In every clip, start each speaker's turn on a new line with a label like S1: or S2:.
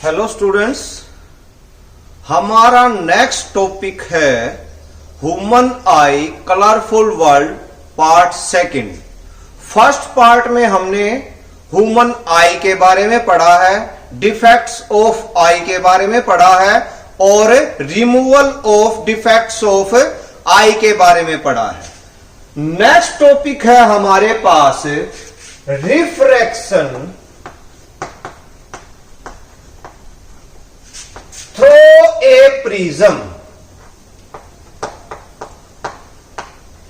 S1: Hello students, हमारा next topic है human आई colourful world part second. First part में हमने ह्यूमन आई के बारे में पढ़ा है, डिफेक्ट्स ऑफ आई के बारे में पढ़ा है और रिमूवल ऑफ डिफेक्ट्स ऑफ आई के बारे में पढ़ा है। नेक्स्ट टॉपिक है हमारे पास रिफ्रैक्शन थ्रू ए प्रिज्म।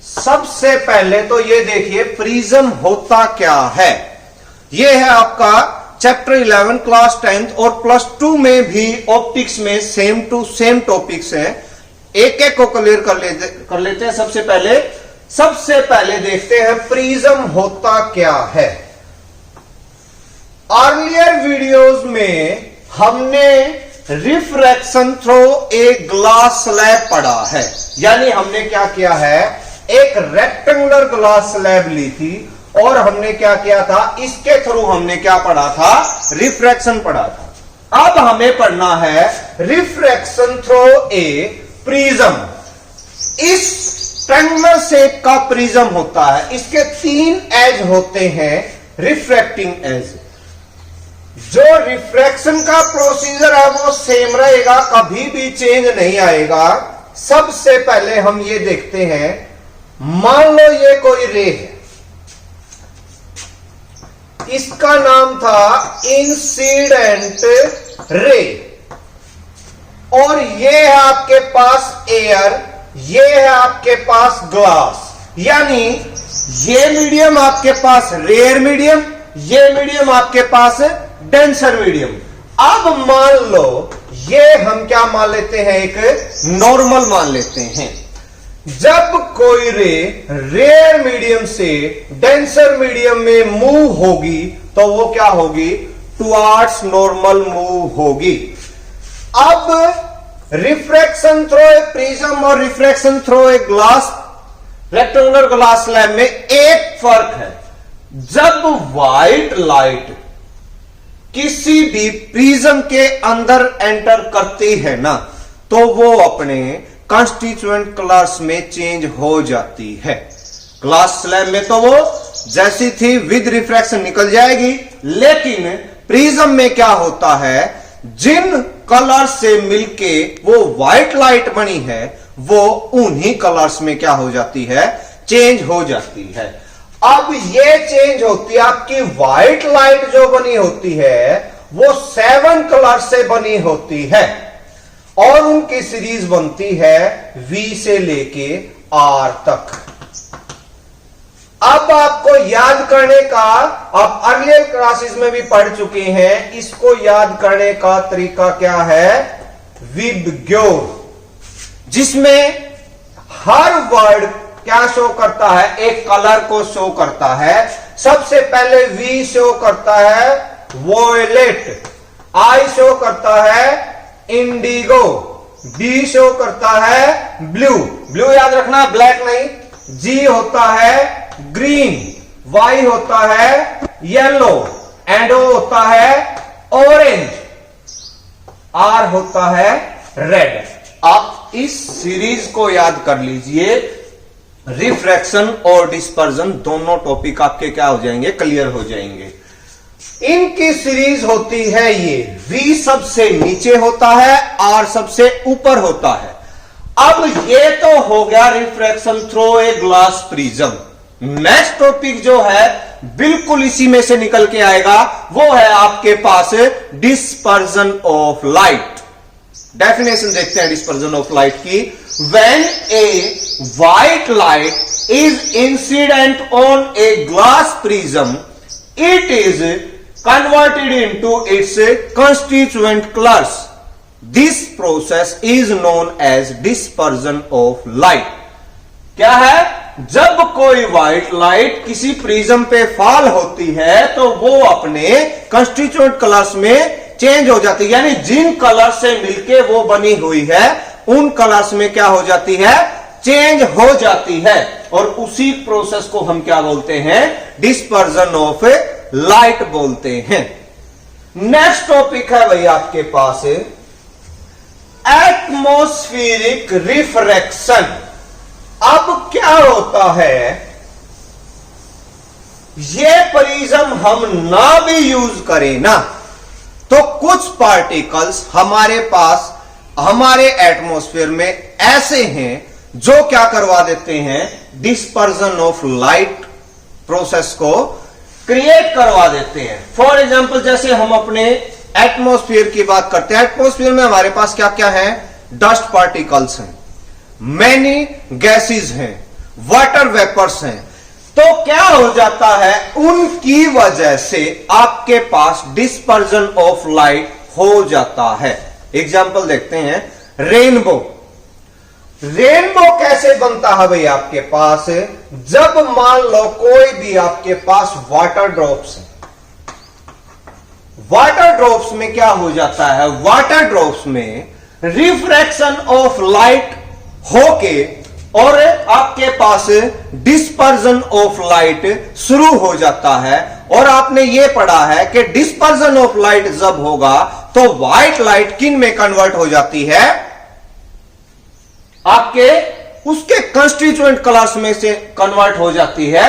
S1: सबसे पहले तो ये देखिए प्रिज्म होता क्या है। ये है आपका चैप्टर 11 क्लास 10th और प्लस 2 में भी ऑप्टिक्स में सेम टू सेम टॉपिक्स हैं। एक एक को क्लियर कर लेते हैं। सबसे पहले देखते हैं प्रिज्म होता क्या है। अर्लियर वीडियोस में हमने refraction through a glass slab पढ़ा है, यानी हमने क्या किया है, एक रेक्टेंगुलर ग्लास स्लैब ली थी और हमने क्या किया था, इसके थ्रू हमने क्या पढ़ा था, रिफ्रैक्शन पढ़ा था। अब हमें पढ़ना है रिफ्रैक्शन थ्रू ए प्रिज्म। इस ट्रायंगुलर शेप का प्रिज्म होता है, इसके 3 एज होते हैं रिफ्रैक्टिंग एज। जो रिफ्रैक्शन का प्रोसीजर है वो सेम रहेगा, कभी भी चेंज नहीं आएगा। सबसे पहले हम ये देखते हैं, मान लो ये कोई रे है, इसका नाम था इंसिडेंट रे, और ये है आपके पास एयर, ये है आपके पास ग्लास, यानी ये मीडियम आपके पास रेयर मीडियम, ये मीडियम आपके पास डेंसर मीडियम। अब मान लो ये हम क्या मान लेते हैं, एक नॉर्मल मान लेते हैं। जब कोई रे रेयर मीडियम से डेंसर मीडियम में मूव होगी तो वो क्या होगी, टुवर्ड्स नॉर्मल मूव होगी। अब रिफ्रैक्शन थ्रू ए प्रिज्म और refraction through a glass rectangular glass slab में एक फर्क है। जब व्हाइट लाइट किसी भी प्रिज्म के अंदर एंटर करती है ना, तो वो अपने कंस्टिट्यूएंट कलर्स में चेंज हो जाती है। ग्लास स्लैब में तो वो जैसी थी विद रिफ्रैक्शन निकल जाएगी, लेकिन प्रिज्म में क्या होता है, जिन कलर से मिलके वो व्हाइट लाइट बनी है वो उन्हीं कलर्स में क्या हो जाती है, चेंज हो जाती है। अब ये चेंज होती है, आपकी व्हाइट लाइट जो बनी होती है वो 7 कलर से बनी होती है और उनकी सीरीज बनती है V से लेके R तक। अब आपको याद करने का, आप अर्लियर क्लासेस में भी पढ़ चुके हैं, इसको याद करने का तरीका क्या है, विबग्योर, जिसमें हर वर्ड क्या शो करता है, एक कलर को शो करता है। सबसे पहले V शो करता है वोयलेट, I शो करता है इंडिगो, B शो करता है ब्लू, ब्लू याद रखना ब्लैक नहीं, G होता है ग्रीन, Y होता है येलो, एंड O होता है ऑरेंज, R होता है रेड। आप इस सीरीज को याद कर लीजिए। रिफ्रैक्शन और डिस्पर्जन दोनों टॉपिक आपके क्या हो जाएंगे, क्लियर हो जाएंगे। इनकी सीरीज होती है ये, V सबसे नीचे होता है, R सबसे ऊपर होता है। अब ये तो हो गया refraction through a glass prism. Next topic जो है बिल्कुल इसी में से निकल के आएगा, वो है आपके पास डिस्पर्जन ऑफ लाइट। डेफिनेशन देखते हैं डिस्पर्जन ऑफ लाइट की। When a white light is incident on a glass prism, it is converted into its constituent colors. This process is known as dispersion of light. क्या है, जब कोई white light किसी prism पे fall होती है तो वो अपने कंस्टिट्यूएंट कलर्स में चेंज हो जाती है, यानी जिन कलर से मिलके वो बनी हुई है उन कलर्स में क्या हो जाती है, चेंज हो जाती है। और उसी प्रोसेस को हम क्या बोलते हैं, डिस्पर्जन ऑफ लाइट बोलते हैं। नेक्स्ट टॉपिक है भाई आपके पास एटमॉस्फेरिक रिफ्रैक्शन। अब क्या होता है, ये प्रिज्म हम ना भी यूज करें ना, तो कुछ पार्टिकल्स हमारे पास हमारे एटमॉस्फेयर में ऐसे हैं जो क्या करवा देते हैं, डिस्पर्जन ऑफ लाइट प्रोसेस को क्रिएट करवा देते हैं। फॉर एग्जांपल जैसे हम अपने एटमॉस्फेयर की बात करते हैं, एटमॉस्फेयर में हमारे पास क्या क्या है, डस्ट पार्टिकल्स हैं, मैनी गैसेस हैं, वाटर वेपर्स हैं। तो क्या हो जाता है, उनकी वजह से आपके पास डिस्पर्जन ऑफ लाइट हो जाता है। एग्जांपल देखते हैं, रेनबो। रेनबो कैसे बनता है भाई आपके पास, जब मान लो कोई भी आपके पास वाटर ड्रॉप्स है, वाटर ड्रॉप्स में क्या हो जाता है, वाटर ड्रॉप्स में रिफ्रैक्शन ऑफ लाइट होके और आपके पास डिस्पर्जन ऑफ लाइट शुरू हो जाता है। और आपने यह पढ़ा है कि डिस्पर्जन ऑफ लाइट जब होगा तो व्हाइट लाइट किन में कन्वर्ट हो जाती है, आपके उसके कंस्टिट्यूएंट कलर्स में से कन्वर्ट हो जाती है,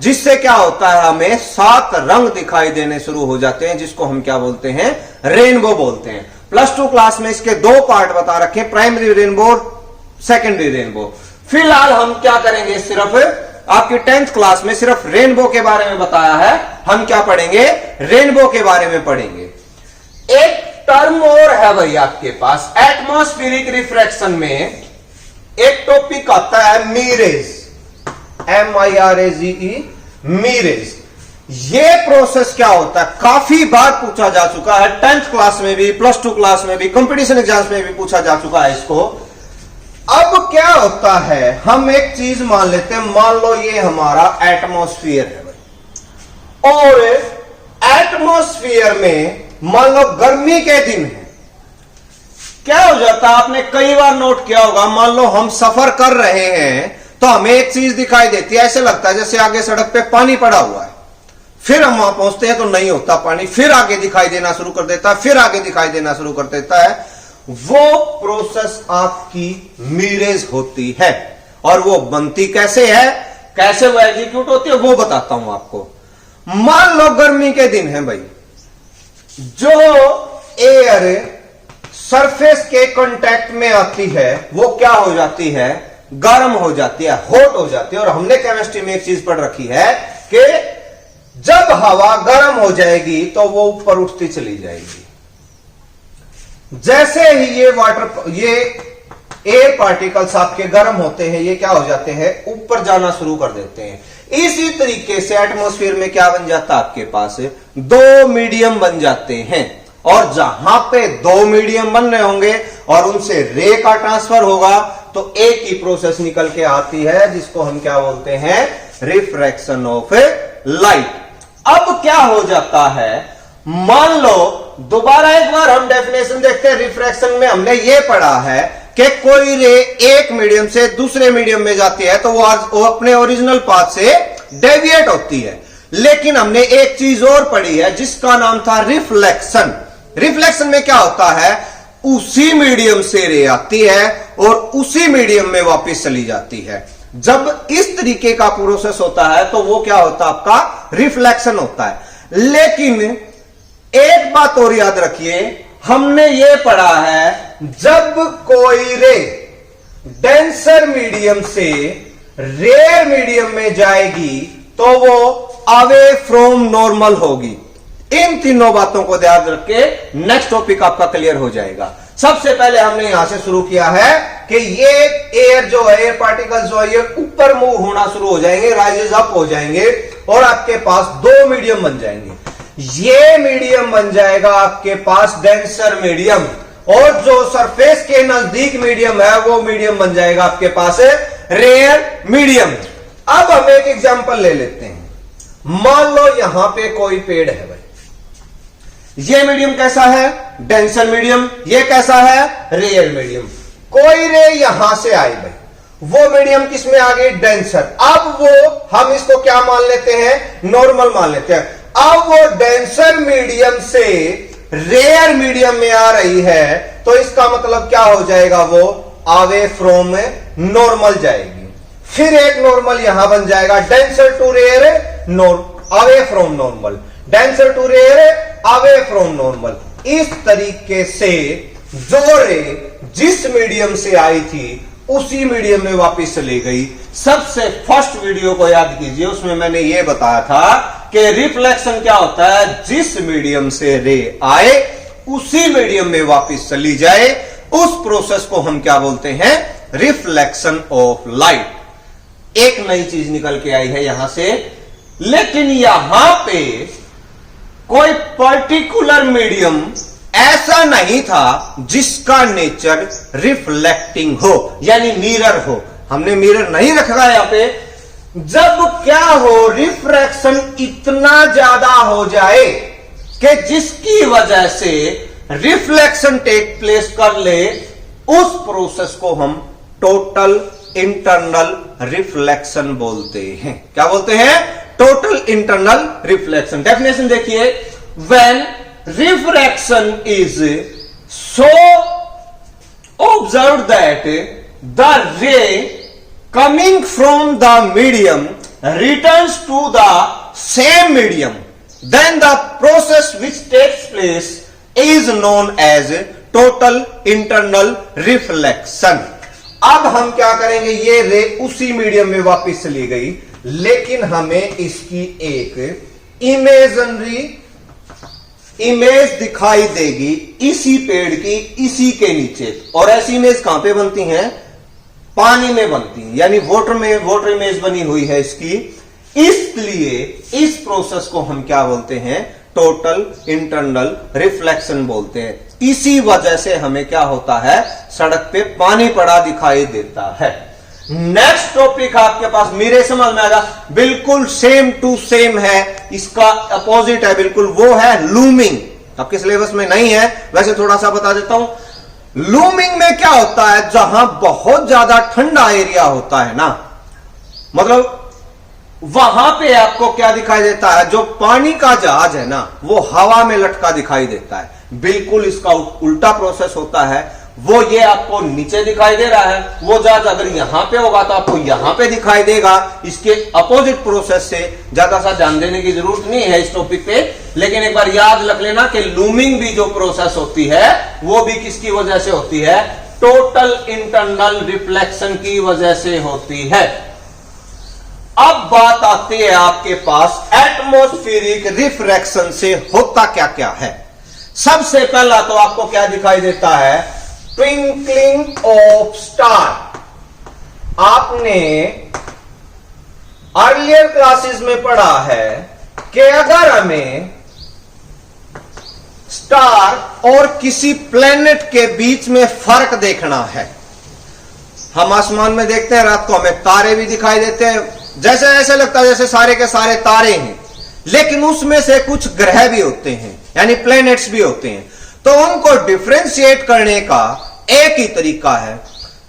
S1: जिससे क्या होता है, हमें 7 रंग दिखाई देने शुरू हो जाते हैं, जिसको हम क्या बोलते हैं, रेनबो बोलते हैं। +2 क्लास में इसके 2 पार्ट बता रखे हैं, प्राइमरी रेनबो, सेकेंडरी रेनबो। फिलहाल हम क्या करेंगे, सिर्फ आपकी 10th क्लास में सिर्फ रेनबो के बारे में बताया है, हम क्या पढ़ेंगे, रेनबो के बारे में पढ़ेंगे। एक टर्म और है भाई आपके पास एटमॉस्फेरिक रिफ्रैक्शन में, एक टॉपिक आता है मीरेज, MIRAZE, मीरेज। ये प्रोसेस क्या होता है, काफी बार पूछा जा चुका है, 10th क्लास में भी, +2 क्लास में भी, कंपटीशन एग्जाम्स में भी पूछा जा चुका है इसको। अब क्या होता है, हम एक चीज मान लेते हैं, मान लो ये हमारा एटमॉस्फेयर है भाई, और एटमॉस्फेयर में मान लो गर्मी के दिन है, क्या हो जाता है, आपने कई बार नोट किया होगा, मान लो हम सफर कर रहे हैं तो हमें एक चीज दिखाई देती है, ऐसे लगता है जैसे आगे सड़क पे पानी पड़ा हुआ है, फिर हम वहां पहुंचते हैं तो नहीं होता पानी, फिर आगे दिखाई देना शुरू कर देता है, फिर आगे दिखाई देना शुरू कर देता है। वो प्रोसेस आपकी मीरेज होती है। और वो बनती कैसे है, कैसे वो एग्जीक्यूट होती है, वो बताता हूं आपको। मान लो गर्मी के दिन है भाई, जो एयर सरफेस के कांटेक्ट में आती है वो क्या हो जाती है, गर्म हो जाती है, हॉट हो जाती है। और हमने केमिस्ट्री में एक चीज पढ़ रखी है कि जब हवा गर्म हो जाएगी तो वो ऊपर उठती चली जाएगी। जैसे ही ये एयर पार्टिकल्स आपके गर्म होते हैं, ये क्या हो जाते हैं, ऊपर जाना शुरू कर देते हैं। इसी तरीके से एटमॉस्फेयर में क्या बन जाता है, आपके पास 2 मीडियम बन जाते हैं। और जहां पे 2 मीडियम बन रहे होंगे और उनसे रे का ट्रांसफर होगा तो एक ही प्रोसेस निकल के आती है, जिसको हम क्या बोलते हैं, रिफ्रैक्शन ऑफ लाइट। अब क्या हो जाता है, मान लो दोबारा एक बार हम डेफिनेशन देखते हैं। रिफ्रैक्शन में हमने ये पढ़ा है कि कोई रे एक मीडियम से दूसरे मीडियम में जाती है तो वो अपने ओरिजिनल पाथ से डेविएट होती है। लेकिन हमने एक चीज और पढ़ी है जिसका नाम था रिफ्लेक्शन। रिफ्लेक्शन में क्या होता है, उसी मीडियम से रे आती है और उसी मीडियम में वापस चली जाती है। जब इस तरीके का प्रोसेस होता है तो वो क्या होता है, आपका रिफ्लेक्शन होता है। लेकिन एक बात और याद रखिए, हमने ये पढ़ा है जब कोई रे डेंसर मीडियम से रेयर मीडियम में जाएगी तो वो अवे फ्रॉम नॉर्मल होगी। इन तीनों बातों को ध्यान रख के नेक्स्ट टॉपिक आपका क्लियर हो जाएगा। सबसे पहले हमने यहां से शुरू किया है कि ये एयर जो है, एयर पार्टिकल्स जो है, ये ऊपर मूव होना शुरू हो जाएंगे, राइजेस अप हो जाएंगे और आपके पास 2 मीडियम बन जाएंगे। ये मीडियम बन जाएगा आपके पास डेंसर मीडियम, और जो सरफेस के नजदीक मीडियम है वो मीडियम बन जाएगा आपके पास रेयर मीडियम। अब हम एक एग्जांपल ले लेते हैं। मान लो यहां पे कोई पेड़ है भाई, ये मीडियम कैसा है, डेंसर मीडियम, ये कैसा है, रेयर मीडियम। कोई रे यहां से आई भाई, वो मीडियम किसमें आ गई, डेंसर। अब वो हम इसको क्या मान लेते हैं, नॉर्मल मान लेते हैं। अब वो डेंसर मीडियम से रेयर मीडियम में आ रही है, तो इसका मतलब क्या हो जाएगा, वो अवे फ्रॉम नॉर्मल जाएगी। फिर एक नॉर्मल यहां बन जाएगा, denser to rarer away from normal, denser to rarer away from normal. इस तरीके से जो रे जिस मीडियम से आई थी उसी मीडियम में वापस चली गई। सबसे फर्स्ट वीडियो को याद कीजिए, उसमें मैंने यह बताया था कि रिफ्लेक्शन क्या होता है, जिस मीडियम से रे आए उसी मीडियम में वापस चली जाए, उस प्रोसेस को हम क्या बोलते हैं, रिफ्लेक्शन ऑफ लाइट। एक नई चीज निकल के आई है यहां से, लेकिन यहां पे कोई पर्टिकुलर मीडियम ऐसा नहीं था जिसका नेचर रिफ्लेक्टिंग हो, यानी मिरर हो। हमने मिरर नहीं रखा यहां पे। जब क्या हो, रिफ्रैक्शन इतना ज्यादा हो जाए कि जिसकी वजह से रिफ्लेक्शन टेक प्लेस कर ले, उस प्रोसेस को हम टोटल इंटरनल रिफ्लेक्शन बोलते हैं। क्या बोलते हैं, टोटल इंटरनल रिफ्लेक्शन। डेफिनेशन देखिए, when refraction is so observe that the ray coming from the medium returns to the same medium, then the process which takes place is known as total internal reflection. अब हम क्या करेंगे, ये रे उसी medium में वापस चली गई, लेकिन हमें इसकी एक इमेजिनरी इमेज दिखाई देगी इसी पेड़ की, इसी के नीचे। और ऐसी इमेज कहां पे बनती हैं, पानी में बनती है, यानी वाटर इमेज बनी हुई है इसकी। इसलिए इस प्रोसेस को हम क्या बोलते हैं, टोटल इंटरनल रिफ्लेक्शन बोलते हैं। इसी वजह से हमें क्या होता है, सड़क पे पानी पड़ा दिखाई देता है। नेक्स्ट टॉपिक आपके पास मेरे समझ में आएगा, बिल्कुल सेम टू सेम है, इसका अपोजिट है बिल्कुल, वो है लूमिंग। आपके सिलेबस में नहीं है, वैसे थोड़ा सा बता देता हूं। लूमिंग में क्या होता है, जहां बहुत ज्यादा ठंडा एरिया होता है ना, मतलब वहां पे आपको क्या दिखाई देता है, जो पानी का जहाज है ना, वो हवा में लटका दिखाई देता है। बिल्कुल इसका उल्टा प्रोसेस होता है, वो ये आपको नीचे दिखाई दे रहा है, वो जहाज अगर यहां पे होगा तो आपको यहां पे दिखाई देगा। इसके अपोजिट प्रोसेस से ज्यादा सा ध्यान देने की जरूरत नहीं है इस टॉपिक पे, लेकिन एक बार याद रख लेना कि लूमिंग भी जो प्रोसेस होती है वो भी किसकी वजह से होती है, टोटल इंटरनल रिफ्लेक्शन की वजह से होती है। अब बात आती है आपके पास एटमॉस्फेरिक रिफ्रैक्शन से होता क्या क्या है। सबसे पहला तो आपको क्या दिखाई देता है, ट्विंकलिंग ऑफ स्टार। आपने अर्लियर क्लासेस में पढ़ा है कि अगर हमें स्टार और किसी प्लेनेट के बीच में फर्क देखना है, हम आसमान में देखते हैं रात को, हमें तारे भी दिखाई देते हैं, जैसे ऐसे लगता है जैसे सारे के सारे तारे हैं, लेकिन उसमें से कुछ ग्रह भी होते हैं, यानी प्लैनेट्स भी होते हैं। तो उनको डिफरेंशिएट करने का एक ही तरीका है,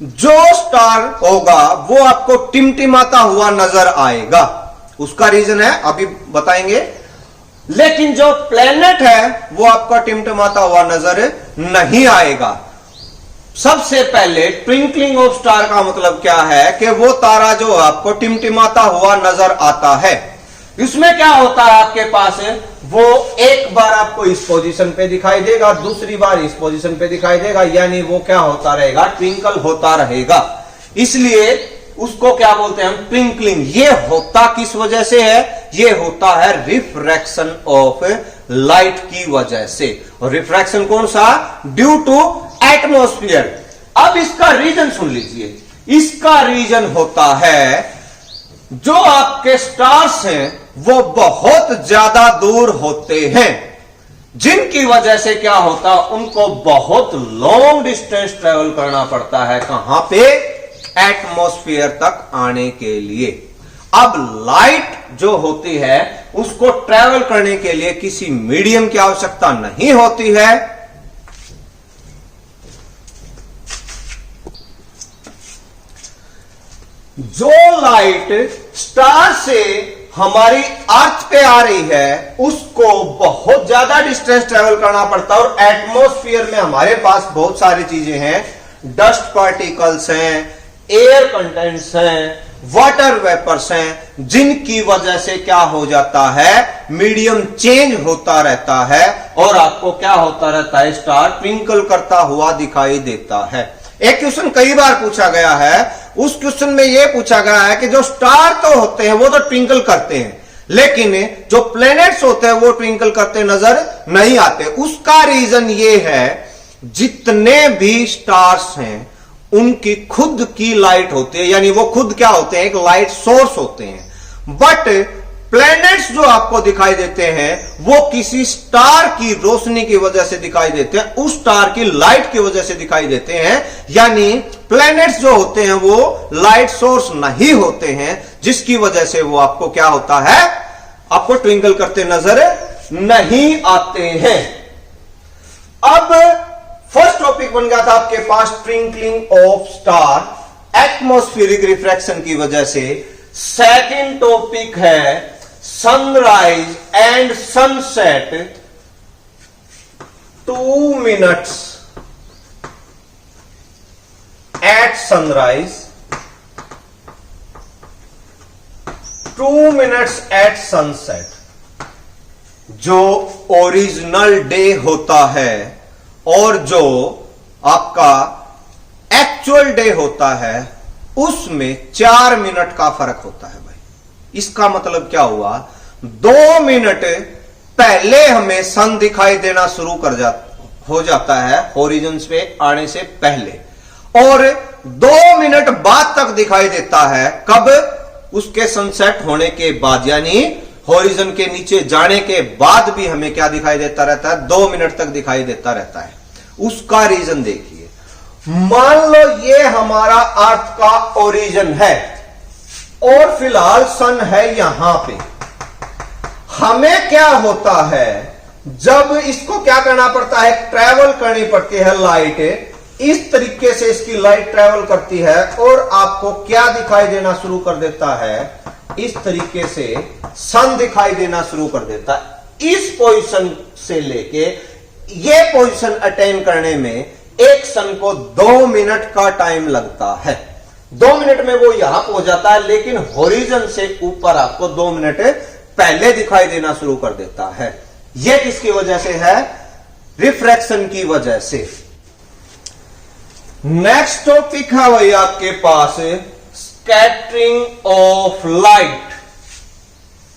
S1: जो स्टार होगा वो आपको टिमटिमाता हुआ नजर आएगा। उसका रीजन है अभी बताएंगे, लेकिन जो प्लैनेट है वो आपका टिमटिमाता हुआ नजर नहीं आएगा। सबसे पहले ट्विंकलिंग ऑफ स्टार का मतलब क्या है कि वो तारा जो आपको टिमटिमाता हुआ नजर आता है, इसमें क्या होता है आपके पास है, वो एक बार आपको इस पोजीशन पे दिखाई देगा, दूसरी बार इस पोजीशन पे दिखाई देगा, यानी वो क्या होता रहेगा, ट्विंकल होता रहेगा। इसलिए उसको क्या बोलते हैं हम, ट्विंकलिंग। ये होता किस वजह से है, ये होता है रिफ्रैक्शन ऑफ लाइट की वजह से। और रिफ्रैक्शन कौन सा, ड्यू टू एटमॉस्फेयर। अब इसका रीजन सुन लीजिए, इसका रीजन होता है जो आपके स्टार्स हैं वो बहुत ज्यादा दूर होते हैं, जिनकी वजह से क्या होता, उनको बहुत लॉन्ग डिस्टेंस ट्रेवल करना पड़ता है, कहां पे, एटमॉस्फेयर तक आने के लिए। अब लाइट जो होती है उसको ट्रेवल करने के लिए किसी मीडियम की आवश्यकता नहीं होती है, जो लाइट स्टार से हमारी अर्थ पे आ रही है उसको बहुत ज्यादा डिस्टेंस ट्रेवल करना पड़ता है, और एटमॉस्फेयर में हमारे पास बहुत सारी चीजें हैं, डस्ट पार्टिकल्स हैं, एयर कंटेंट्स हैं, वाटर वेपर्स हैं, जिनकी वजह से क्या हो जाता है, मीडियम चेंज होता रहता है और आपको क्या होता रहता है, स्टार ट्विंकल करता हुआ दिखाई देता है। एक क्वेश्चन कई बार पूछा गया है, उस क्वेश्चन में यह पूछा गया है कि जो स्टार तो होते हैं वो तो ट्विंकल करते हैं, लेकिन जो प्लैनेट्स होते हैं वो ट्विंकल करते नजर नहीं आते। उसका रीजन ये है, जितने भी स्टार्स हैं उनकी खुद की लाइट होती है, यानी वो खुद क्या होते हैं, एक लाइट सोर्स होते हैं। बट प्लैनेट्स जो आपको दिखाई देते हैं वो किसी स्टार की रोशनी की वजह से दिखाई देते हैं, उस स्टार की लाइट की वजह से दिखाई देते हैं। यानी प्लैनेट्स जो होते हैं वो लाइट सोर्स नहीं होते हैं, जिसकी वजह से वो आपको क्या होता है, आपको ट्विंकल करते नजर नहीं आते हैं। अब फर्स्ट टॉपिक बन गया था आपके पास twinkling of star atmospheric refraction की वजह से। सेकंड टॉपिक है sunrise and sunset 2 minutes at sunrise, 2 minutes at sunset. जो ओरिजिनल डे होता है और जो आपका एक्चुअल डे होता है उसमें 4 मिनट का फर्क होता है भाई। इसका मतलब क्या हुआ, 2 मिनट पहले हमें सन दिखाई देना शुरू हो जाता है होरिजन पे आने से पहले, और 2 मिनट बाद तक दिखाई देता है कब, उसके सनसेट होने के बाद, यानी होरिजन के नीचे जाने के बाद भी हमें क्या दिखाई देता रहता है, 2 मिनट तक दिखाई देता रहता है। उसका रीजन देखिए, मान लो ये हमारा अर्थ का ओरिजिन है और फिलहाल सन है यहां पे। हमें क्या होता है, जब इसको क्या करना पड़ता है, ट्रैवल करनी पड़ती है लाइट, इस तरीके से इसकी लाइट ट्रैवल करती है और आपको क्या दिखाई देना शुरू कर देता है, इस तरीके से सन दिखाई देना शुरू कर देता है। इस पोजीशन से लेके ये पोजीशन अटेन करने में एक सन को 2 मिनट का टाइम लगता है। 2 मिनट में वो यहां पहुंच जाता है, लेकिन होरिजन से ऊपर आपको 2 मिनट पहले दिखाई देना शुरू कर देता है। यह किसकी वजह से है, रिफ्रैक्शन की वजह से। नेक्स्ट टॉपिक है वही आपके पास scattering of light.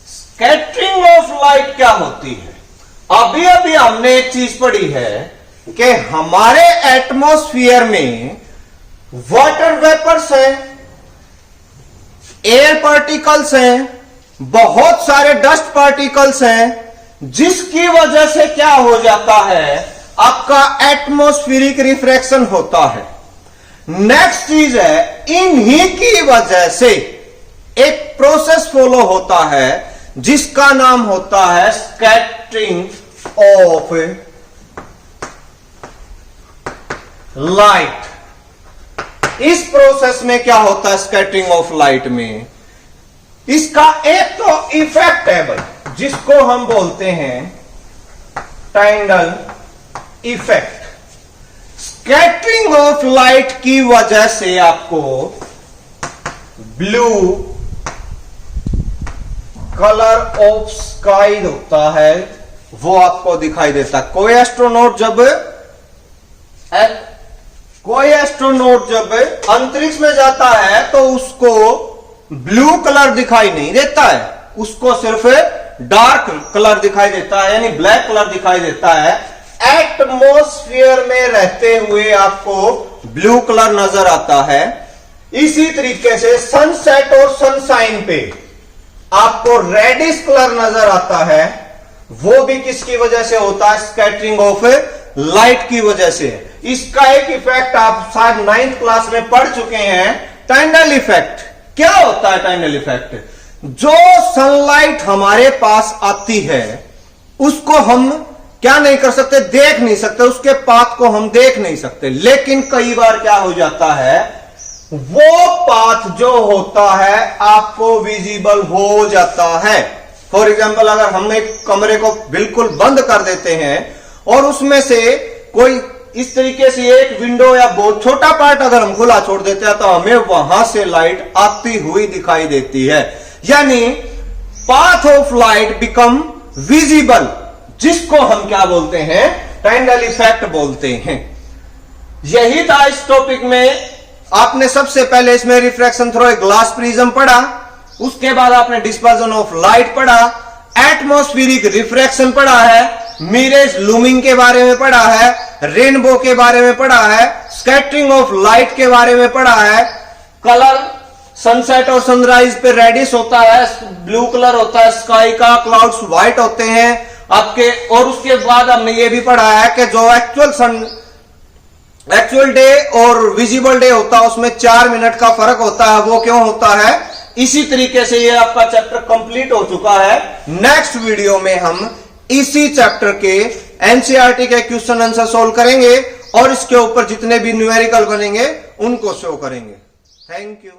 S1: Scattering of light क्या होती है, अभी अभी हमने एक चीज पढ़ी है कि हमारे एटमॉस्फेयर में वाटर वेपर्स हैं, एयर पार्टिकल्स हैं, बहुत सारे डस्ट पार्टिकल्स हैं, जिसकी वजह से क्या हो जाता है, आपका एटमॉस्फेरिक रिफ्रैक्शन होता है। नेक्स्ट चीज है, इन्हीं की वजह से एक प्रोसेस फॉलो होता है जिसका नाम होता है स्कैटरिंग ऑफ लाइट। इस प्रोसेस में क्या होता है, स्कैटरिंग ऑफ लाइट में, इसका एक तो इफेक्ट है भाई, जिसको हम बोलते हैं tidal effect. Scattering of light की वजह से आपको ब्लू कलर ऑफ स्काई होता है, वो आपको दिखाई देता है। कोई एस्ट्रोनॉट जब अंतरिक्ष में जाता है तो उसको ब्लू कलर दिखाई नहीं देता है, उसको सिर्फ डार्क कलर दिखाई देता है, यानी ब्लैक कलर दिखाई देता है। एटमॉस्फेयर में रहते हुए आपको ब्लू कलर नजर आता है। इसी तरीके से सनसेट और सनशाइन पे आपको रेडिश कलर नजर आता है, वो भी किसकी वजह से होता है, स्कैटरिंग ऑफ लाइट की वजह से। इसका एक इफेक्ट आप शायद 9th क्लास में पढ़ चुके हैं, टाइडल इफेक्ट। क्या होता है टाइडल इफेक्ट, जो सनलाइट हमारे पास आती है उसको हम क्या नहीं कर सकते, देख नहीं सकते, उसके पाथ को हम देख नहीं सकते। लेकिन कई बार क्या हो जाता है, वो पाथ जो होता है आपको विजिबल हो जाता है। फॉर एग्जाम्पल, अगर हम एक कमरे को बिल्कुल बंद कर देते हैं और उसमें से कोई इस तरीके से एक विंडो या बहुत छोटा पार्ट अगर हम खुला छोड़ देते हैं तो हमें वहां से लाइट आती हुई दिखाई देती है, यानी path of light become visible, जिसको हम क्या बोलते हैं, टाइंडल इफेक्ट बोलते हैं। यही था इस टॉपिक में। आपने सबसे पहले इसमें रिफ्रैक्शन थ्रू ग्लास प्रिज्म पढ़ा, उसके बाद आपने डिस्पर्जन ऑफ लाइट पढ़ा, एटमॉस्फेरिक रिफ्रैक्शन पढ़ा है, मिरेज लूमिंग के बारे में पढ़ा है, रेनबो के बारे में पढ़ा है, स्कैटरिंग ऑफ लाइट के बारे में पढ़ा है, कलर सनसेट और सनराइज पे रेडिश होता है, ब्लू कलर होता है स्काई का, क्लाउड्स व्हाइट होते हैं आपके, और उसके बाद हमने ये भी पढ़ा है कि जो एक्चुअल डे और विजिबल डे होता है उसमें 4 मिनट का फर्क होता है। वो क्यों होता है? इसी तरीके से ये आपका चैप्टर कंप्लीट हो चुका है। नेक्स्ट वीडियो में हम इसी चैप्टर के एनसीईआरटी के क्वेश्चन आंसर सोल्व करेंगे और इसके ऊपर जितने भी न्यूमेरिकल बनेंगे उनको शो करेंगे। Thank you.